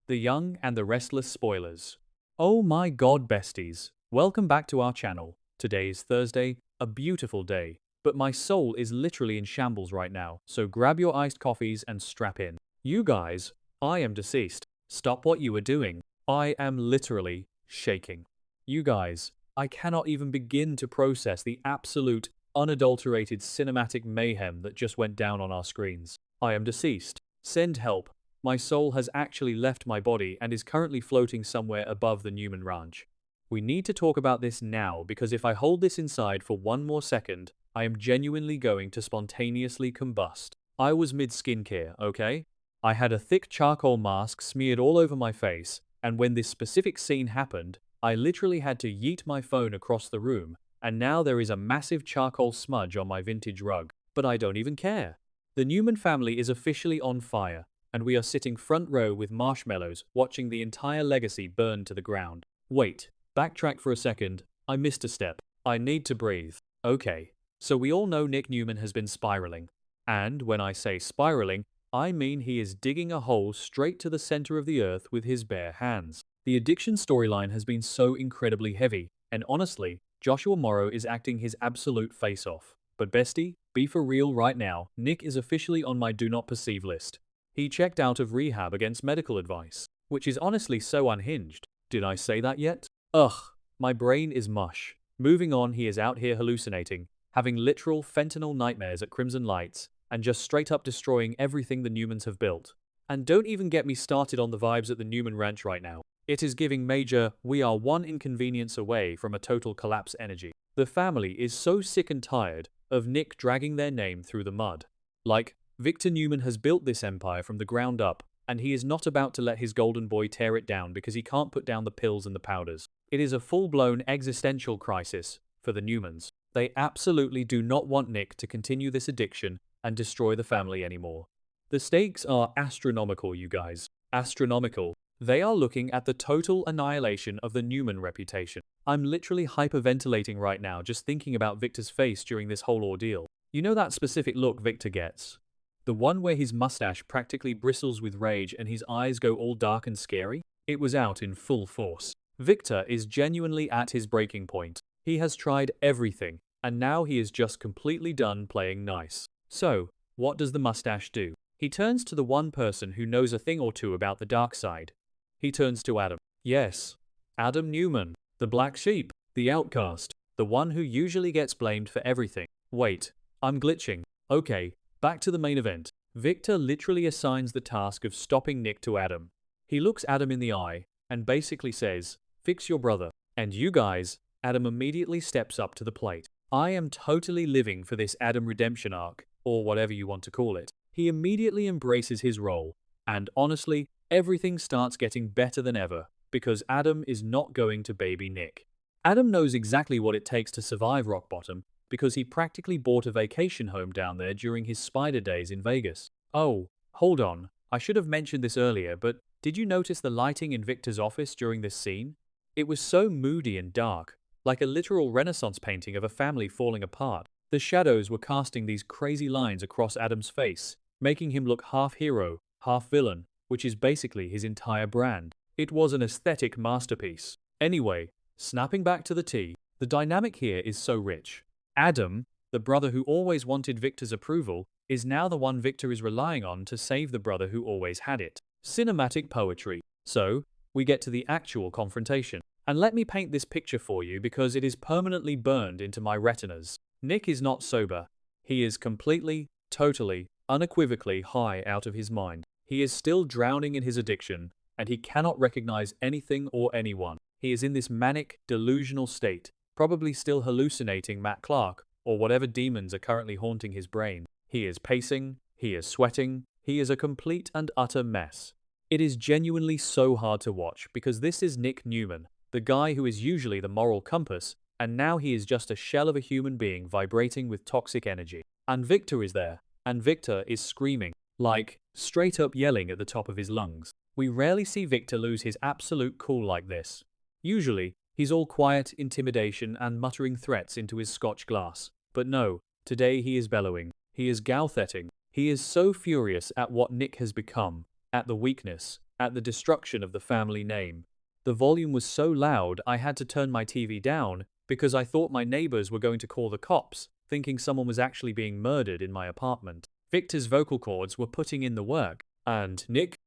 the young and the restless spoilers. Oh my god, besties. Welcome back to our channel. Today is Thursday, a beautiful day, but my soul is literally in shambles right now, so grab your iced coffees and strap in. You guys, I am deceased. Stop what you are doing. I am literally shaking. You guys, I cannot even begin to process the absolute, unadulterated cinematic mayhem that just went down on our screens. I am deceased. Send help. My soul has actually left my body and is currently floating somewhere above the Newman ranch. We need to talk about this now because if I hold this inside for one more second, I am genuinely going to spontaneously combust. I was mid-skincare, okay? I had a thick charcoal mask smeared all over my face, and when this specific scene happened, I literally had to yeet my phone across the room, and now there is a massive charcoal smudge on my vintage rug. But I don't even care. The Newman family is officially on fire, and we are sitting front row with marshmallows watching the entire legacy burn to the ground. Wait, backtrack for a second. I missed a step. I need to breathe. Okay, so we all know Nick Newman has been spiraling. And when I say spiraling, I mean he is digging a hole straight to the center of the earth with his bare hands. The addiction storyline has been so incredibly heavy, and honestly, Joshua Morrow is acting his absolute face off. But bestie, be for real right now, Nick is officially on my do not perceive list. He checked out of rehab against medical advice, which is honestly so unhinged. Did I say that yet? Ugh, my brain is mush. Moving on, he is out here hallucinating, having literal fentanyl nightmares at Crimson Lights, and just straight up destroying everything the Newmans have built. And don't even get me started on the vibes at the Newman Ranch right now. It is giving major, we are one inconvenience away from a total collapse energy. The family is so sick and tired of Nick dragging their name through the mud. Like, Victor Newman has built this empire from the ground up, and he is not about to let his golden boy tear it down because he can't put down the pills and the powders. It is a full-blown existential crisis for the Newmans. They absolutely do not want Nick to continue this addiction and destroy the family anymore. The stakes are astronomical, you guys. Astronomical. They are looking at the total annihilation of the Newman reputation. I'm literally hyperventilating right now just thinking about Victor's face during this whole ordeal. You know that specific look Victor gets? The one where his mustache practically bristles with rage and his eyes go all dark and scary? It was out in full force. Victor is genuinely at his breaking point. He has tried everything, and now he is just completely done playing nice. So, what does the mustache do? He turns to the one person who knows a thing or two about the dark side. He turns to Adam. Yes, Adam Newman, the black sheep, the outcast, the one who usually gets blamed for everything. Wait, I'm glitching. Okay, back to the main event. Victor literally assigns the task of stopping Nick to Adam. He looks Adam in the eye and basically says, "Fix your brother." And you guys, Adam immediately steps up to the plate. I am totally living for this Adam redemption arc, or whatever you want to call it. He immediately embraces his role, and honestly, everything starts getting better than ever, because Adam is not going to baby Nick. Adam knows exactly what it takes to survive rock bottom, because he practically bought a vacation home down there during his spider days in Vegas. Oh, hold on, I should have mentioned this earlier, but did you notice the lighting in Victor's office during this scene? It was so moody and dark, like a literal Renaissance painting of a family falling apart. The shadows were casting these crazy lines across Adam's face, making him look half hero, half villain, which is basically his entire brand. It was an aesthetic masterpiece. Anyway, snapping back to the tea, the dynamic here is so rich. Adam, the brother who always wanted Victor's approval, is now the one Victor is relying on to save the brother who always had it. Cinematic poetry. So, we get to the actual confrontation. And let me paint this picture for you because it is permanently burned into my retinas. Nick is not sober. He is completely, totally, unequivocally high out of his mind. He is still drowning in his addiction, and he cannot recognize anything or anyone. He is in this manic, delusional state, probably still hallucinating Matt Clark, or whatever demons are currently haunting his brain. He is pacing, he is sweating, he is a complete and utter mess. It is genuinely so hard to watch because this is Nick Newman, the guy who is usually the moral compass, and now he is just a shell of a human being vibrating with toxic energy. And Victor is there, and Victor is screaming, like, straight up yelling at the top of his lungs. We rarely see Victor lose his absolute cool like this. Usually, he's all quiet, intimidation, and muttering threats into his scotch glass. But no, today he is bellowing. He is gowthetting. He is so furious at what Nick has become, at the weakness, at the destruction of the family name. The volume was so loud I had to turn my TV down because I thought my neighbors were going to call the cops, thinking someone was actually being murdered in my apartment. Victor's vocal cords were putting in the work, and Nick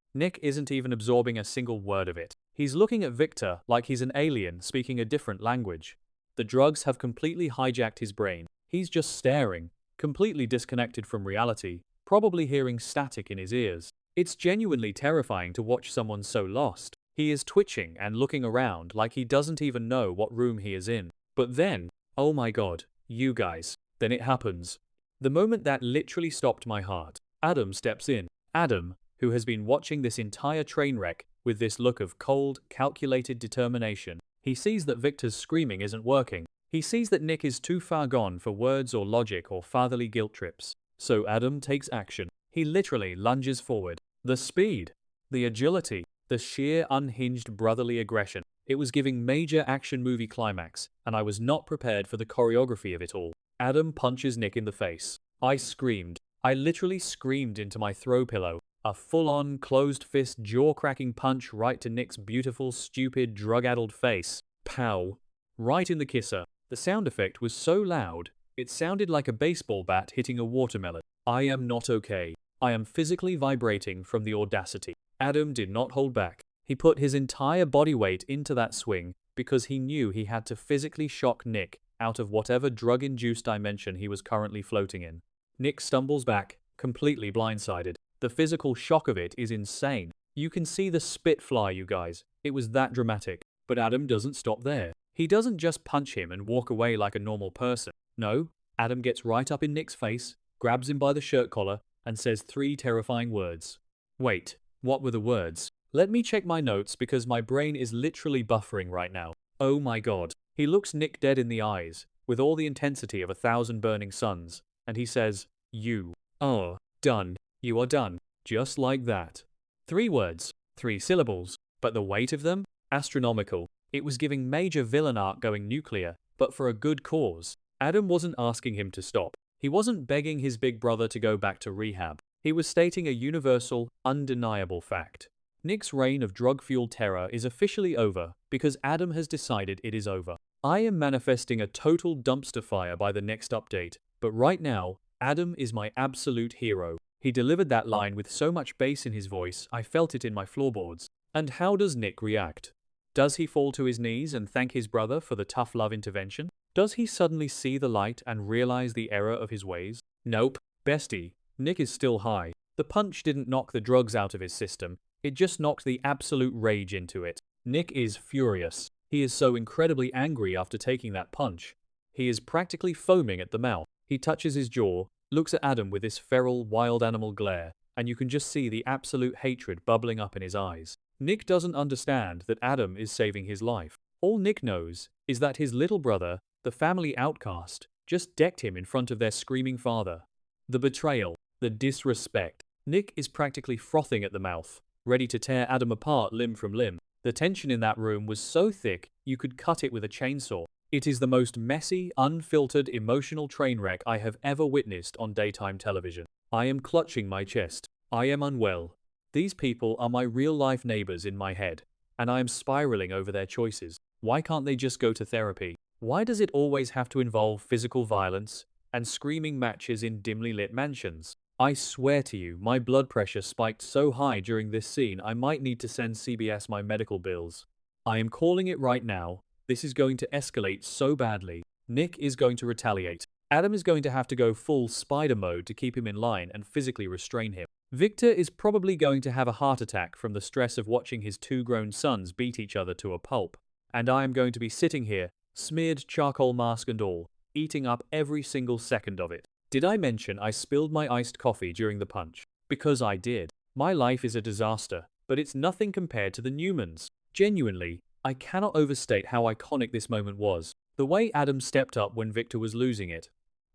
isn't even absorbing a single word of it. He's looking at Victor like he's an alien speaking a different language. The drugs have completely hijacked his brain. He's just staring, completely disconnected from reality, probably hearing static in his ears. It's genuinely terrifying to watch someone so lost. He is twitching and looking around like he doesn't even know what room he is in. But then, oh my god, you guys, then it happens. The moment that literally stopped my heart. Adam steps in. Adam, who has been watching this entire train wreck with this look of cold, calculated determination. He sees that Victor's screaming isn't working. He sees that Nick is too far gone for words or logic or fatherly guilt trips. So Adam takes action. He literally lunges forward. The speed, the agility, the sheer unhinged brotherly aggression. It was giving major action movie climax, and I was not prepared for the choreography of it all. Adam punches Nick in the face. I screamed. I literally screamed into my throw pillow. A full-on, closed-fist, jaw-cracking punch right to Nick's beautiful, stupid, drug-addled face. Pow. Right in the kisser. The sound effect was so loud, it sounded like a baseball bat hitting a watermelon. I am not okay. I am physically vibrating from the audacity. Adam did not hold back. He put his entire body weight into that swing because he knew he had to physically shock Nick out of whatever drug-induced dimension he was currently floating in. Nick stumbles back, completely blindsided. The physical shock of it is insane. You can see the spit fly, you guys. It was that dramatic. But Adam doesn't stop there. He doesn't just punch him and walk away like a normal person. No, Adam gets right up in Nick's face, grabs him by the shirt collar, and says 3 terrifying words. Wait, what were the words? Let me check my notes because my brain is literally buffering right now. Oh my god. He looks Nick dead in the eyes, with all the intensity of 1,000 burning suns, and he says, "You are done. You are done." Just like that. 3 words, 3 syllables, but the weight of them? Astronomical. It was giving major villain arc going nuclear, but for a good cause. Adam wasn't asking him to stop. He wasn't begging his big brother to go back to rehab. He was stating a universal, undeniable fact. Nick's reign of drug-fueled terror is officially over because Adam has decided it is over. I am manifesting a total dumpster fire by the next update, but right now, Adam is my absolute hero. He delivered that line with so much bass in his voice, I felt it in my floorboards. And how does Nick react? Does he fall to his knees and thank his brother for the tough love intervention? Does he suddenly see the light and realize the error of his ways? Nope. Bestie, Nick is still high. The punch didn't knock the drugs out of his system, it just knocked the absolute rage into it. Nick is furious. He is so incredibly angry after taking that punch. He is practically foaming at the mouth. He touches his jaw, looks at Adam with this feral, wild animal glare, and you can just see the absolute hatred bubbling up in his eyes. Nick doesn't understand that Adam is saving his life. All Nick knows is that his little brother, the family outcast, just decked him in front of their screaming father. The betrayal, the disrespect. Nick is practically frothing at the mouth, ready to tear Adam apart limb from limb. The tension in that room was so thick you could cut it with a chainsaw. It is the most messy, unfiltered, emotional train wreck I have ever witnessed on daytime television. I am clutching my chest. I am unwell. These people are my real-life neighbors in my head, and I am spiraling over their choices. Why can't they just go to therapy? Why does it always have to involve physical violence and screaming matches in dimly lit mansions? I swear to you, my blood pressure spiked so high during this scene I might need to send CBS my medical bills. I am calling it right now. This is going to escalate so badly. Nick is going to retaliate. Adam is going to have to go full spider mode to keep him in line and physically restrain him. Victor is probably going to have a heart attack from the stress of watching his 2 grown sons beat each other to a pulp. And I am going to be sitting here, smeared charcoal mask and all, eating up every single second of it. Did I mention I spilled my iced coffee during the punch? Because I did. My life is a disaster, but it's nothing compared to the Newmans. Genuinely, I cannot overstate how iconic this moment was. The way Adam stepped up when Victor was losing it.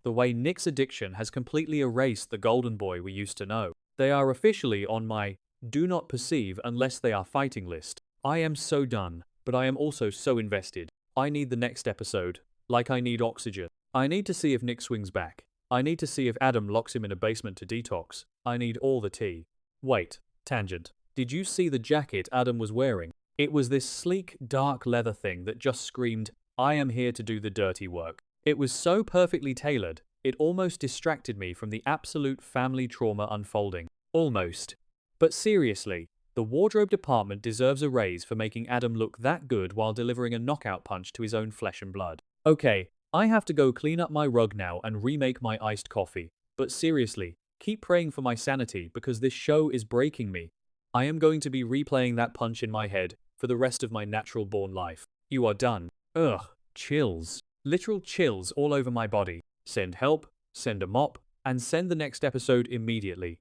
The way Nick's addiction has completely erased the golden boy we used to know. They are officially on my do not perceive unless they are fighting list. I am so done, but I am also so invested. I need the next episode, like I need oxygen. I need to see if Nick swings back. I need to see if Adam locks him in a basement to detox. I need all the tea. Wait, tangent. Did you see the jacket Adam was wearing? It was this sleek, dark leather thing that just screamed, I am here to do the dirty work. It was so perfectly tailored, it almost distracted me from the absolute family trauma unfolding. Almost. But seriously, the wardrobe department deserves a raise for making Adam look that good while delivering a knockout punch to his own flesh and blood. Okay, I have to go clean up my rug now and remake my iced coffee. But seriously, keep praying for my sanity because this show is breaking me. I am going to be replaying that punch in my head for the rest of my natural-born life. You are done. Ugh, chills. Literal chills all over my body. Send help, send a mop, and send the next episode immediately.